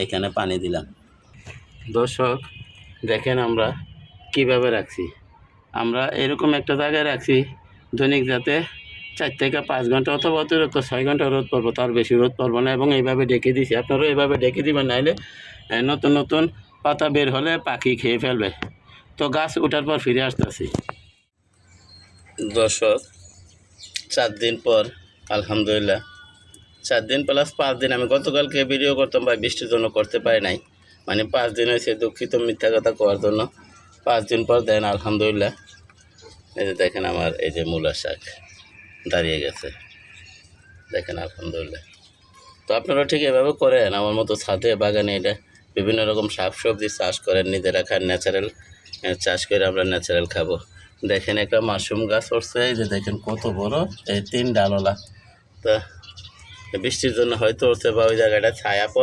এখানে পানি দিলাম। দর্শক দেখেন আমরা কিভাবে রাখছি। আমরা এরকম একটা জায়গায় রাখছি দৈনিক যাতে 4 থেকে 5 ঘন্টা অথবা অতিরিক্ত 6 ঘন্টা রোদ পড়বো, তার বেশি রোদ পড়বো না, এবং এইভাবে ডেকে দিছি। আপনারাও এইভাবে ডেকে দিবেন, নাইলে নতুন নতুন পাতা বের হলে পাখি খেয়ে ফেলবে। তো গাছ ওঠার পর ফিরে আসতেছি। দর্শক 4 দিন পর আলহামদুলিল্লাহ, 4 দিন প্লাস 5 দিন, আমি গতকালকে ভিডিও করতাম ভাই, বৃষ্টির জন্য করতে পারি নাই, মানে 5 দিন হয়েছে, দুঃখিত মিথ্যা কথা করার জন্য। 5 দিন পর দেন আলহামদুলিল্লাহ, এই যে দেখেন আমার এই যে মূলা শাক দাঁড়িয়ে গেছে, দেখেন আলহামদুলিল্লাহ। তো আপনারা ঠিক এভাবে করেন, আমার মতো ছাদে বাগানে এটা বিভিন্ন রকম শাক সবজি চাষ করেন, নিজেরা খান, ন্যাচারাল চাষ করে আমরা ন্যাচারাল খাবো। দেখেন একটা মাশরুম গাছ উঠছে, এই যে দেখেন কত বড়, এই 3 ডালওয়ালা। তা বৃষ্টির জন্য হয়তো উঠছে বা ওই জায়গাটা ছায়া পড়ে।